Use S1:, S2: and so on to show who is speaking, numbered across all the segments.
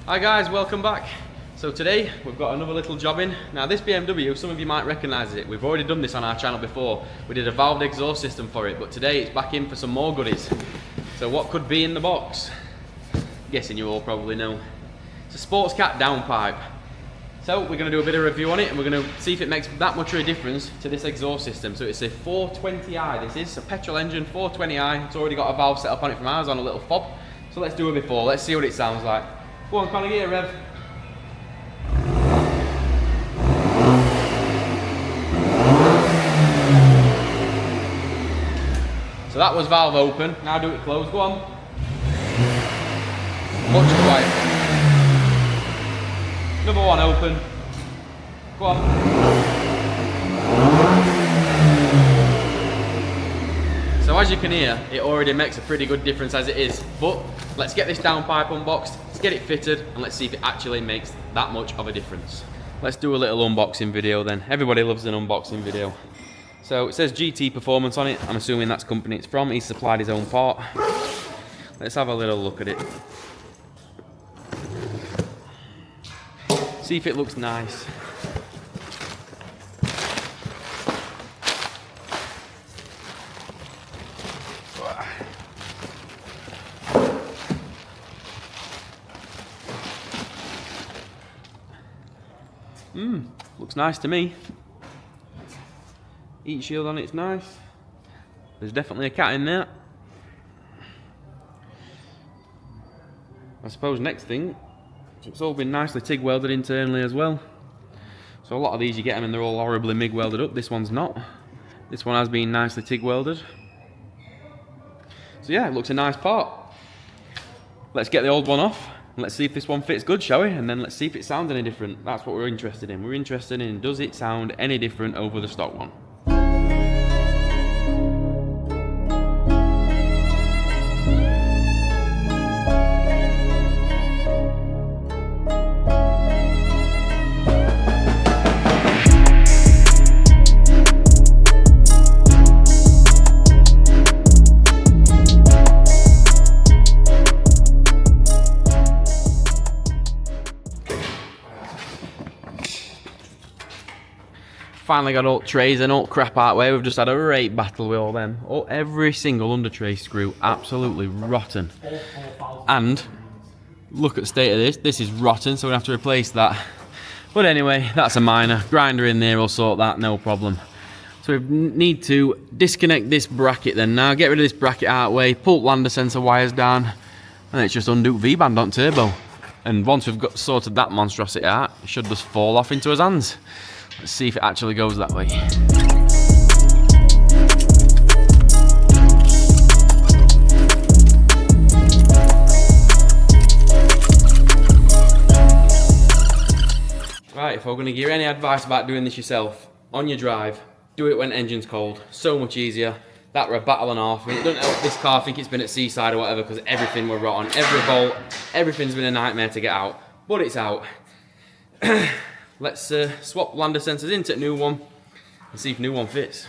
S1: Hi guys, welcome back. So today we've got another little job in. Now this BMW, some of you might recognise it. We've already done this on our channel before. We did a valved exhaust system for it, but today it's back in for some more goodies. So what could be in the box? Guessing you all probably know. It's a sports cat downpipe. So we're going to do a bit of review on it and we're going to see if it makes that much of a difference to this exhaust system. So it's a 420i, this is a petrol engine 420i. It's already got a valve set up on it from ours on a little fob. So let's do it before, let's see what it sounds like. Go on, Connie, get a rev. So that was valve open, now do it closed, go on. Much quieter. Another one open. Go on. So as you can hear, it already makes a pretty good difference as it is. But let's get this downpipe unboxed, let's get it fitted, and let's see if it actually makes that much of a difference. Let's do a little unboxing video then. Everybody loves an unboxing video. So it says GT Performance on it. I'm assuming that's the company it's from. He's supplied his own part. Let's have a little look at it. See if it looks nice. Looks nice to me. Heat shield on it's nice. There's definitely a cat in there. I suppose next thing, it's all been nicely TIG welded internally as well. So a lot of these you get them and they're all horribly MIG welded up. This one's not. This one has been nicely TIG welded. So yeah, it looks a nice part. Let's get the old one off. Let's see if this one fits good, shall we? And then let's see if it sounds any different. That's what we're interested in. We're interested in, does it sound any different over the stock one? Finally got all trays and all crap out way. We've just had a rate battle with all them. Oh, every single under tray screw absolutely rotten. And look at the state of this. This is rotten, so we're gonna have to replace that. But anyway, that's a minor. Grinder in there will sort that, no problem. So we need to disconnect this bracket then now. Get rid of this bracket out of the way, pull lander sensor wires down, and it's just undo V-band on turbo. And once we've got sorted that monstrosity out, it should just fall off into his hands. Let's see if it actually goes that way. Right, if we're going to give you any advice about doing this yourself, on your drive, do it when engine's cold. So much easier. That were a battle and a half. I mean, it doesn't help this car think it's been at seaside or whatever because everything were rotten. Every bolt, everything's been a nightmare to get out. But it's out. Let's swap lander sensors into the new one and see if new one fits.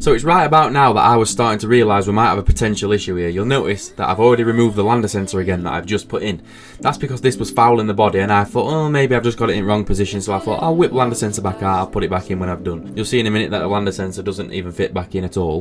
S1: So it's right about now that I was starting to realise we might have a potential issue here. You'll notice that I've already removed the lander sensor again that I've just put in. That's because this was foul in the body and I thought, oh, maybe I've just got it in wrong position, so I thought I'll whip lander sensor back out, I'll put it back in when I've done. You'll see in a minute that the lander sensor doesn't even fit back in at all.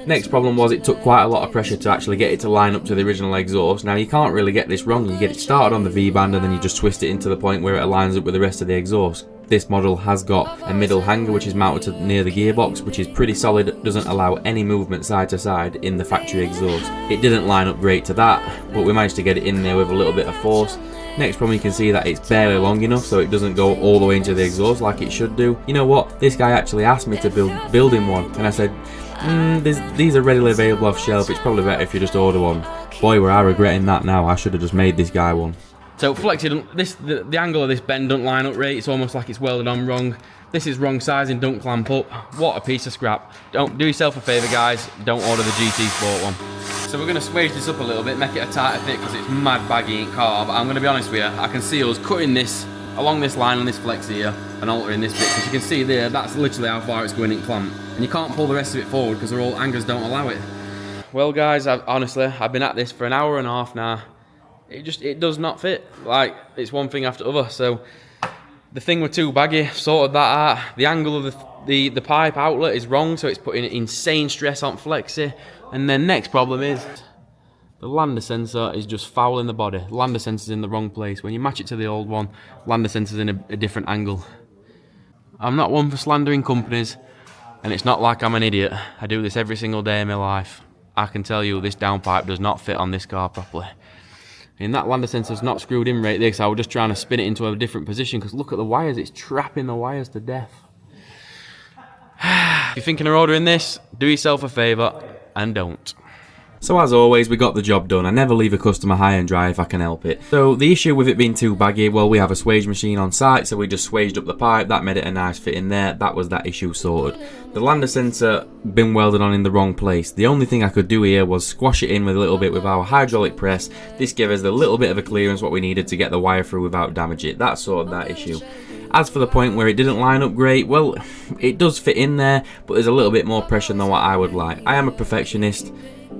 S1: Next problem was it took quite a lot of pressure to actually get it to line up to the original exhaust. Now you can't really get this wrong, you get it started on the V-band and then you just twist it into the point where it aligns up with the rest of the exhaust. This model has got a middle hanger which is mounted near the gearbox, which is pretty solid, doesn't allow any movement side to side in the factory exhaust. It didn't line up great to that, but we managed to get it in there with a little bit of force. Next problem, you can see that it's barely long enough so it doesn't go all the way into the exhaust like it should do. You know what, this guy actually asked me to build him one, and I said, these are readily available off shelf, it's probably better if you just order one. Boy, were I regretting that now, I should have just made this guy one. So flexi, the angle of this bend don't line up right. It's almost like it's welded on wrong. This is wrong sizing, don't clamp up. What a piece of scrap. Don't do yourself a favour, guys. Don't order the GT Sport one. So we're going to swage this up a little bit, make it a tighter fit because it's mad baggy in car. But I'm going to be honest with you, I can see us cutting this along this line on this flex here and altering this bit. Because you can see there, that's literally how far it's going in clamp. And you can't pull the rest of it forward because all anchors don't allow it. Well, guys, honestly, I've been at this for an hour and a half now. It does not fit. Like, it's one thing after other. So the thing with too baggy, sorted that out. The angle of the pipe outlet is wrong, so it's putting insane stress on flexi. And then next problem is the lander sensor is just fouling the body. Lander sensor's in the wrong place. When you match it to the old one, lander sensor's in a different angle. I'm not one for slandering companies, and it's not like I'm an idiot. I do this every single day in my life. I can tell you this downpipe does not fit on this car properly. And that lander sensor's not screwed in right there, because I was just trying to spin it into a different position, because look at the wires, it's trapping the wires to death. If you're thinking of ordering this, do yourself a favour and don't. So as always, we got the job done. I never leave a customer high and dry if I can help it. So the issue with it being too baggy, well, we have a swage machine on site, so we just swaged up the pipe. That made it a nice fit in there. That was that issue sorted. The lander sensor been welded on in the wrong place. The only thing I could do here was squash it in with a little bit with our hydraulic press. This gave us a little bit of a clearance what we needed to get the wire through without damage it. That sorted that issue. As for the point where it didn't line up great, well, it does fit in there, but there's a little bit more pressure than what I would like. I am a perfectionist,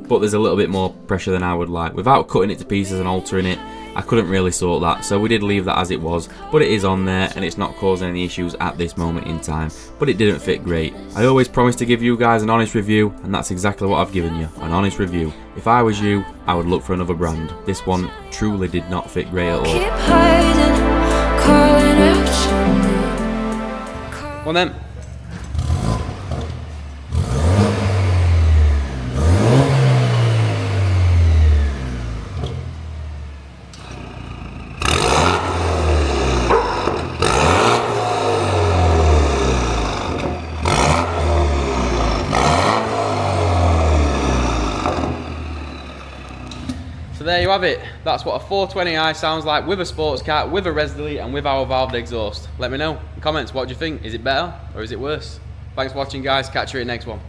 S1: but there's a little bit more pressure than I would like. Without cutting it to pieces and altering it, I couldn't really sort that, so we did leave that as it was, but it is on there and it's not causing any issues at this moment in time, but it didn't fit great. I always promise to give you guys an honest review, and that's exactly what I've given you, an honest review. If I was you, I would look for another brand. This one truly did not fit great at all.
S2: Keep hiding, calling out your name.
S1: Well then. So there you have it. That's what a 420i sounds like with a sports car, with a res delete, and with our valved exhaust. Let me know in comments, what do you think? Is it better or is it worse? Thanks for watching, guys. Catch you in the next one.